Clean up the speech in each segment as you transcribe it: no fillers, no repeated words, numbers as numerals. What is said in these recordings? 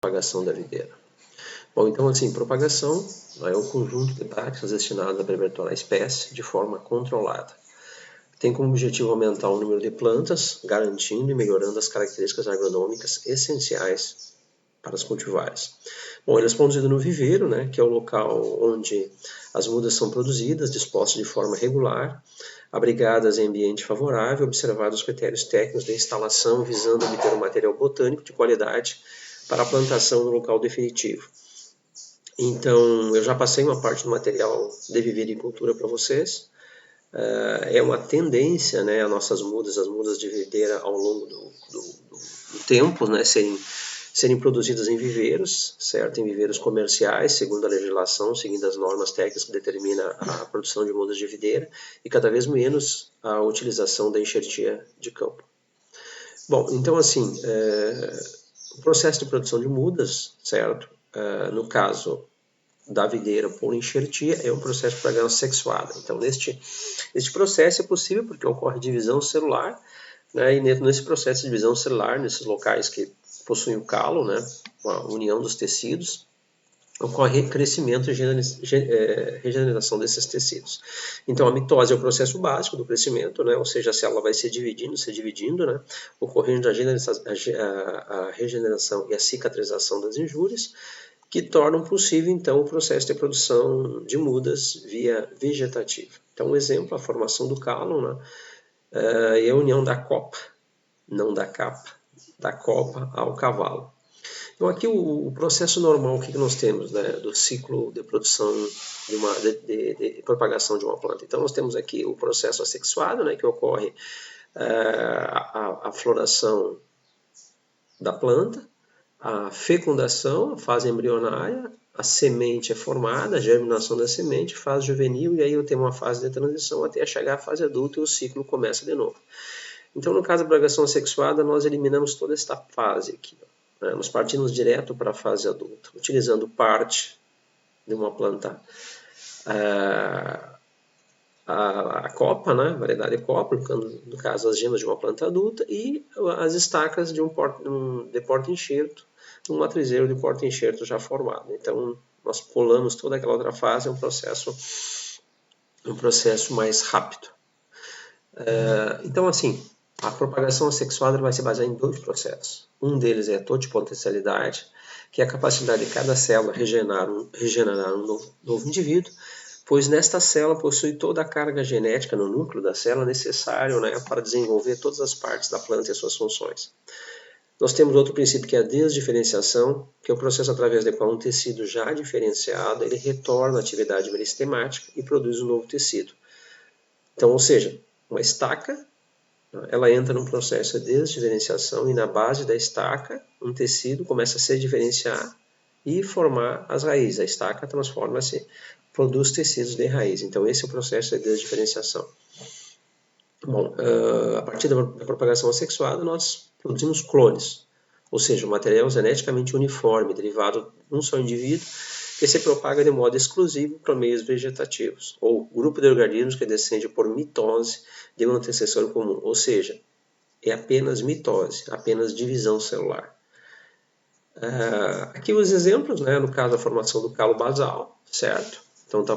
propagação da videira. Bom, então assim, propagação é um conjunto de práticas destinadas a perpetuar a espécie de forma controlada. Tem como objetivo aumentar o número de plantas, garantindo e melhorando as características agronômicas essenciais para os cultivares. Bom, eles são produzidos no viveiro, né, que é o local onde as mudas são produzidas, dispostas de forma regular, abrigadas em ambiente favorável, observados os critérios técnicos de instalação, visando obter um material botânico de qualidade para a plantação no local definitivo. Então, eu já passei uma parte do material de vivericultura para vocês. É uma tendência, né, as nossas mudas, as mudas de videira ao longo do tempo, né, serem produzidas em viveiros, certo? Em viveiros comerciais, segundo a legislação, seguindo as normas técnicas que determina a produção de mudas de videira, e cada vez menos a utilização da enxertia de campo. Bom, então assim, o processo de produção de mudas, certo? No caso da videira por enxertia, é um processo de propagação sexuada. Então, neste processo é possível porque ocorre divisão celular, né, e nesse processo de divisão celular, nesses locais que possuem o calo, né, a união dos tecidos, ocorre crescimento e regeneração desses tecidos. Então, a mitose é o processo básico do crescimento, né, ou seja, a célula vai se dividindo, né, ocorrendo a regeneração e a cicatrização das injúrias, que tornam possível, então, o processo de produção de mudas via vegetativa. Então, um exemplo, a formação do calo, né, e a união da copa, não da capa, da copa ao cavalo. Então, aqui o processo normal, o que nós temos, né, do ciclo de produção, de propagação de uma planta. Então, nós temos aqui o processo assexuado, né, que ocorre a floração da planta, a fecundação, a fase embrionária, a semente é formada, a germinação da semente, fase juvenil, e aí eu tenho uma fase de transição até chegar à fase adulta e o ciclo começa de novo. Então, no caso da propagação assexuada, nós eliminamos toda esta fase aqui. Né? Nós partimos direto para a fase adulta, utilizando parte de uma planta, a copa, né? Variedade copa, no caso as gemas de uma planta adulta, e as estacas de porta-enxerto, um matrizeiro de porta-enxerto já formado. Então, nós pulamos toda aquela outra fase, é um processo mais rápido. Então, assim, a propagação assexuada vai se basear em dois processos. Um deles é a totipotencialidade, que é a capacidade de cada célula regenerar um novo indivíduo, pois nesta célula possui toda a carga genética no núcleo da célula necessária, né, para desenvolver todas as partes da planta e as suas funções. Nós temos outro princípio que é a desdiferenciação, que é o processo através do qual um tecido já diferenciado ele retorna à atividade meristemática e produz um novo tecido. Então, ou seja, uma estaca, ela entra num processo de desdiferenciação e na base da estaca um tecido começa a se diferenciar e formar as raízes. A estaca transforma-se, produz tecidos de raiz. Então, esse é o processo de desdiferenciação. Bom, a partir da propagação assexuada, nós produzimos clones, ou seja, um material geneticamente uniforme, derivado de um só indivíduo, que se propaga de modo exclusivo para meios vegetativos, ou grupo de organismos que descende por mitose de um antecessor comum, ou seja, é apenas mitose, apenas divisão celular. Aqui os exemplos, né, no caso a formação do calo basal, certo? Então está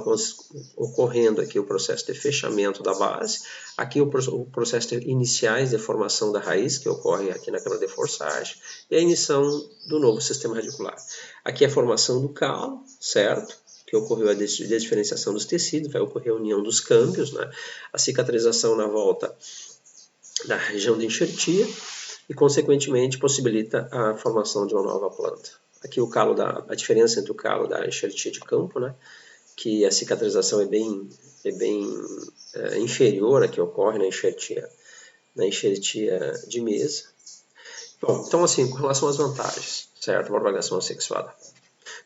ocorrendo aqui o processo de fechamento da base, aqui o processo iniciais de formação da raiz, que ocorre aqui na câmara de forçagem, e a iniciação do novo sistema radicular. Aqui a formação do calo, certo? Que ocorreu a desdiferenciação dos tecidos, vai ocorrer a união dos câmbios, né? A cicatrização na volta da região de enxertia, e consequentemente possibilita a formação de uma nova planta. Aqui a diferença entre o calo da enxertia de campo, né? Que a cicatrização é bem inferior à que ocorre na enxertia de mesa. Bom, então assim, com relação às vantagens, certo? A propagação assexuada.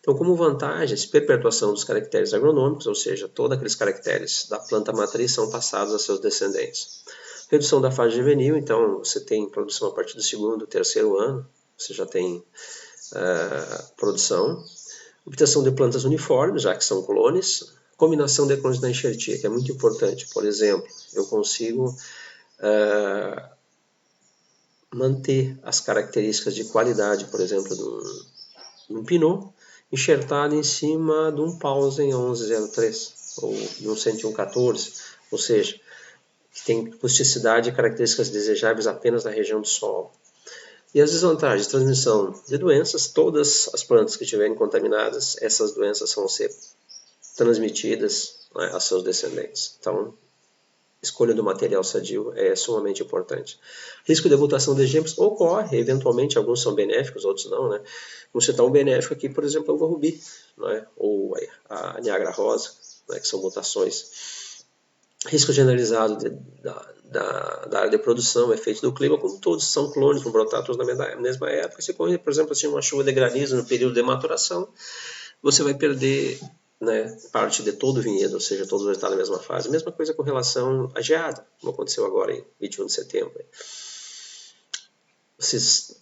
Então, como vantagens, perpetuação dos caracteres agronômicos, ou seja, todos aqueles caracteres da planta matriz são passados a seus descendentes. Redução da fase juvenil, então você tem produção a partir do segundo, terceiro ano, você já tem produção. Obtenção de plantas uniformes, já que são clones. Combinação de clones na enxertia, que é muito importante. Por exemplo, eu consigo manter as características de qualidade, por exemplo, um pinot enxertado em cima de um Pausen 1103 ou de um 10114, ou seja, que tem rusticidade e características desejáveis apenas na região do solo. E as desvantagens, transmissão de doenças, todas as plantas que estiverem contaminadas, essas doenças vão ser transmitidas, né, a seus descendentes. Então, escolha do material sadio é sumamente importante. Risco de mutação de genes ocorre, eventualmente, alguns são benéficos, outros não, né? Vamos citar um benéfico aqui, por exemplo, é o uva rubi, né? Ou a Niagara rosa, né? Que são mutações. Risco generalizado da área de produção, efeito do clima, como todos são clones, vão brotar todos na mesma época. Se correr, por exemplo, assim, uma chuva de granizo no período de maturação, você vai perder, né, parte de todo o vinhedo, ou seja, todos vão estar na mesma fase. Mesma coisa com relação à geada, como aconteceu agora em 21 de setembro. Vocês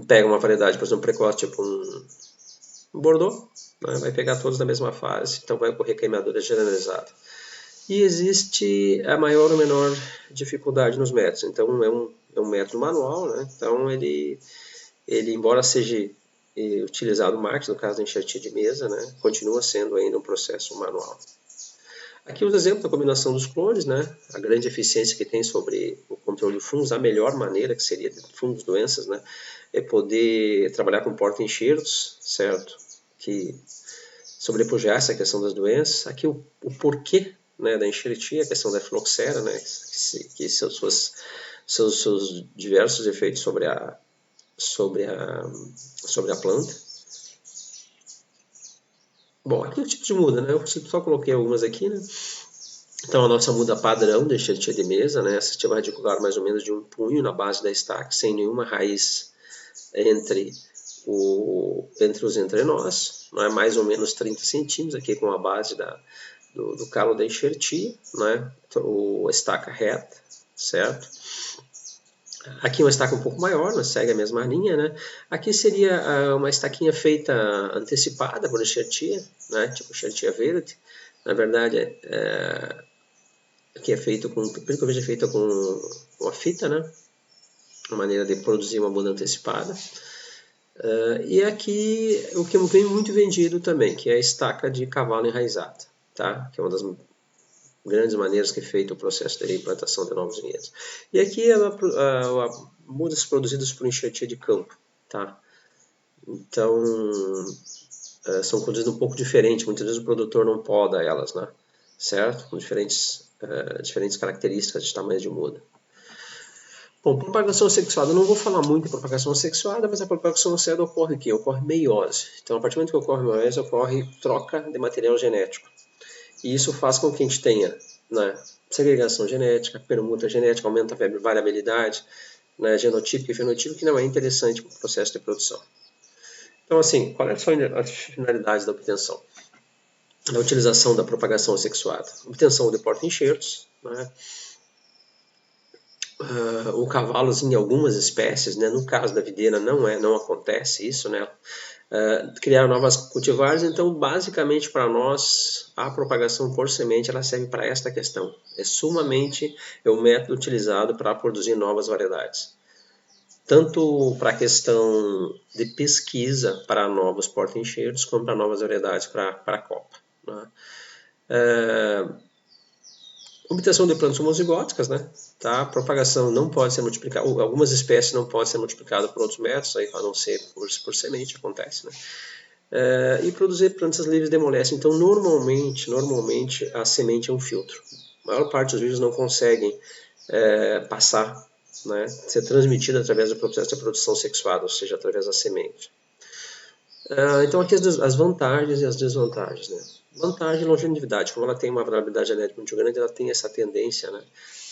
pegam uma variedade, por exemplo, precoce, tipo um Bordeaux, né, vai pegar todos na mesma fase, então vai ocorrer queimadura generalizada. E existe a maior ou menor dificuldade nos métodos. Então, é um método manual, né? Então, ele embora seja utilizado marketing, no caso da enxertia de mesa, né? Continua sendo ainda um processo manual. Aqui os exemplos da combinação dos clones, né? A grande eficiência que tem sobre o controle de fungos, a melhor maneira que seria de fungos, doenças, né? É poder trabalhar com porta-enxertos, certo? Que sobrepujar essa questão das doenças. Aqui o porquê, né, da enxertia, a questão da filoxera, né, que seus diversos efeitos sobre a planta. Bom, aqui é o tipo de muda, né, eu só coloquei algumas aqui, né. Então a nossa muda padrão da enxertia de mesa, né, essa vai radicular mais ou menos de um punho na base da estaca, sem nenhuma raiz entre os entrenós, né, mais ou menos 30 centímetros, aqui com a base do calo da enxertia, né? A estaca reta, certo? Aqui uma estaca um pouco maior, mas segue a mesma linha, né? Aqui seria uma estaquinha feita antecipada por enxertia, né? Tipo enxertia verde. Na verdade, aqui é feito com, pelo que eu vejo, é feita com uma fita, né? Uma maneira de produzir uma muda antecipada. E aqui o que vem muito vendido também, que é a estaca de cavalo enraizada, tá? Que é uma das grandes maneiras que é feito o processo de implantação de novos vinhedos. E aqui mudas produzidas por enxertia de campo, tá? Então, são produzidas um pouco diferente, muitas vezes o produtor não poda elas, né? Certo? Com diferentes características de tamanho de muda. Bom, propagação sexuada, eu não vou falar muito em propagação sexuada, mas a propagação sexuada ocorre aqui, ocorre meiose. Então, a partir do momento que ocorre meiose, ocorre troca de material genético. E isso faz com que a gente tenha, né, segregação genética, permuta genética, aumenta a variabilidade, né, genotípica e fenotípica, que não é interessante para o processo de produção. Então, assim, qual é a finalidade da obtenção? Da utilização da propagação sexuada. Obtenção de porta-enxertos, né, o cavalos em algumas espécies, né, no caso da videira não acontece isso, né, criar novas cultivares. Então, basicamente, para nós, a propagação por semente ela serve para esta questão. É o método utilizado para produzir novas variedades. Tanto para a questão de pesquisa para novos porta-enxertos, como para novas variedades para a copa, né? Obtenção de plantas homozigóticas, né? Tá? A propagação não pode ser multiplicada, algumas espécies não podem ser multiplicadas por outros métodos, aí, a não ser por semente, acontece, né? E produzir plantas livres de moléstia. Então, normalmente a semente é um filtro. A maior parte dos vírus não conseguem passar, né? Ser transmitida através do processo de produção sexuada, ou seja, através da semente. Então, aqui as vantagens e as desvantagens, né? Vantagem, longevidade. Como ela tem uma variabilidade genética muito grande, ela tem essa tendência, né,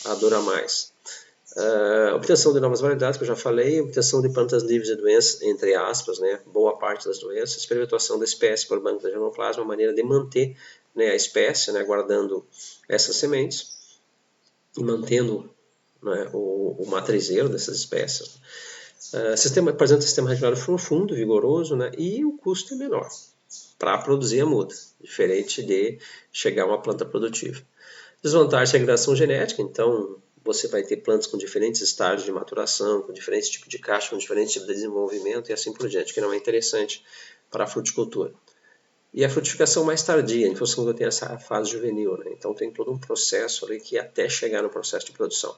a durar mais. Obtenção de novas variedades, que eu já falei, obtenção de plantas livres de doenças, entre aspas, né, boa parte das doenças, perpetuação da espécie por banco de germoplasma, uma maneira de manter, né, a espécie, né, guardando essas sementes e mantendo, né, o matrizeiro dessas espécies. Apresenta um sistema radicular profundo, vigoroso, né, e o custo é menor para produzir a muda, diferente de chegar a uma planta produtiva. Desvantagem, segregação genética, então você vai ter plantas com diferentes estágios de maturação, com diferentes tipos de caixa, com diferentes tipos de desenvolvimento e assim por diante, que não é interessante para a fruticultura. E a frutificação mais tardia, em função de eu ter essa fase juvenil, né? Então tem todo um processo ali que até chegar no processo de produção.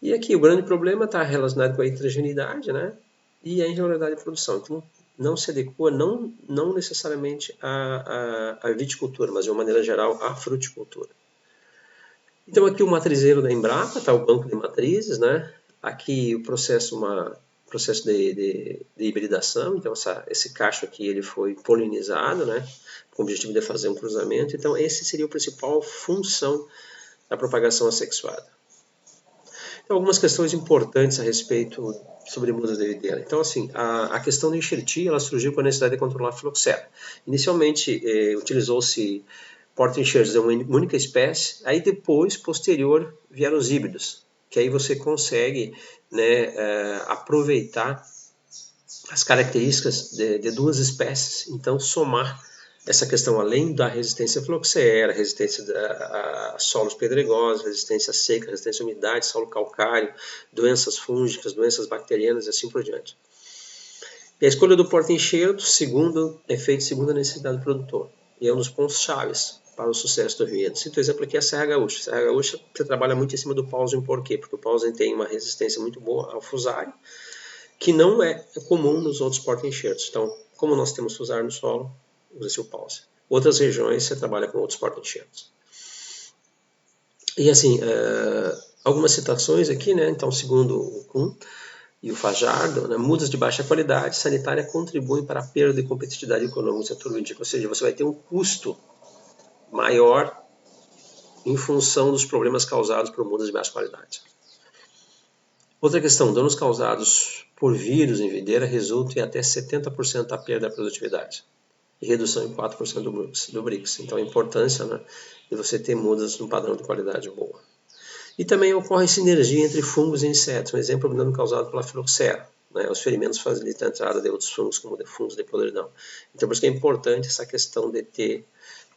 E aqui o grande problema está relacionado com a heterogeneidade, né? E a irregularidade de produção. Então não se adequa, não necessariamente à viticultura, mas de uma maneira geral à fruticultura. Então aqui o matrizeiro da Embrapa, está o banco de matrizes, né? Aqui o processo de hibridação, então esse cacho aqui ele foi polinizado, né, com o objetivo de fazer um cruzamento. Então esse seria a principal função da propagação assexuada. Então, algumas questões importantes a respeito sobre mudas de videira. Então assim, a questão da enxertia ela surgiu com a necessidade de controlar a filoxera. Inicialmente utilizou-se porta-enxertos de uma única espécie, aí depois, posterior, vieram os híbridos, que aí você consegue, né, aproveitar as características de duas espécies, então somar essa questão além da resistência à filoxera, resistência a solos pedregosos, resistência seca, resistência à umidade, solo calcário, doenças fúngicas, doenças bacterianas e assim por diante. E a escolha do porta-enxerto é feita segundo a necessidade do produtor, e é um dos pontos chaves para o sucesso do vinhedo. Cito o exemplo aqui é a Serra Gaúcha. A Serra Gaúcha você trabalha muito em cima do Pausen, por quê? Porque o Pausen tem uma resistência muito boa ao fusário, que não é comum nos outros porta-enxertos. Então, como nós temos fusário no solo, usa-se o Pausen. Outras regiões você trabalha com outros porta-enxertos. E assim, algumas citações aqui, né? Então, segundo o Kuhn e o Fajardo, né, mudas de baixa qualidade sanitária contribuem para a perda de competitividade econômica do setor vitícola, ou seja, você vai ter um custo maior em função dos problemas causados por mudas de baixa qualidade. Outra questão, danos causados por vírus em videira resultam em até 70% da perda da produtividade e redução em 4% do BRICS. Então a importância, né, de você ter mudas num padrão de qualidade boa. E também ocorre sinergia entre fungos e insetos, um exemplo de dano causado pela filoxera. Né, os ferimentos facilitam a entrada de outros fungos, como fungos de podridão. Então por isso que é importante essa questão de ter,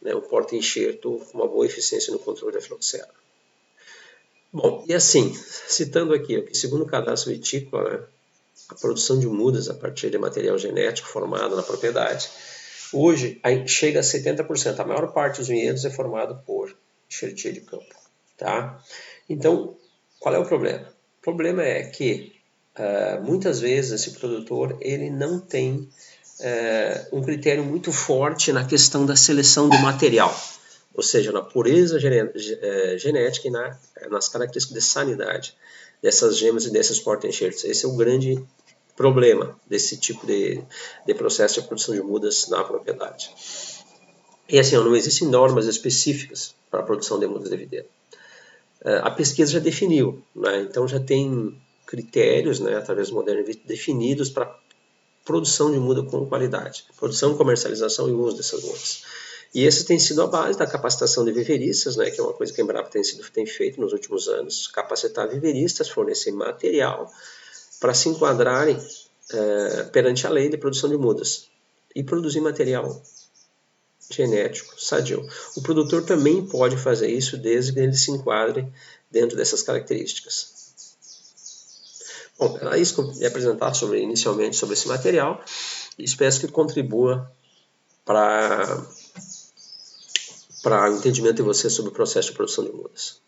né, o porta-enxerto com uma boa eficiência no controle da filoxera. Bom, e assim, citando aqui, segundo o cadastro vitícola, né, a produção de mudas a partir de material genético formado na propriedade, hoje chega a 70%. A maior parte dos vinhedos é formado por enxertia de campo. Tá? Então, qual é o problema? O problema é que muitas vezes esse produtor ele não tem um critério muito forte na questão da seleção do material, ou seja, na pureza genética e nas características de sanidade dessas gemas e desses porta-enxertos. Esse é o grande problema desse tipo de processo de produção de mudas na propriedade. E assim, não existem normas específicas para a produção de mudas de videira. A pesquisa já definiu, né? Então já tem critérios, né, através do Modern Vit, definidos para produção de muda com qualidade, produção, comercialização e uso dessas mudas. E essa tem sido a base da capacitação de viveristas, né, que é uma coisa que a Embrapa tem feito nos últimos anos, capacitar viveristas, fornecer material para se enquadrarem perante a lei de produção de mudas e produzir material genético sadio. O produtor também pode fazer isso desde que ele se enquadre dentro dessas características. Bom, era isso que eu ia apresentar inicialmente sobre esse material e espero que contribua para o entendimento de você sobre o processo de produção de mudas.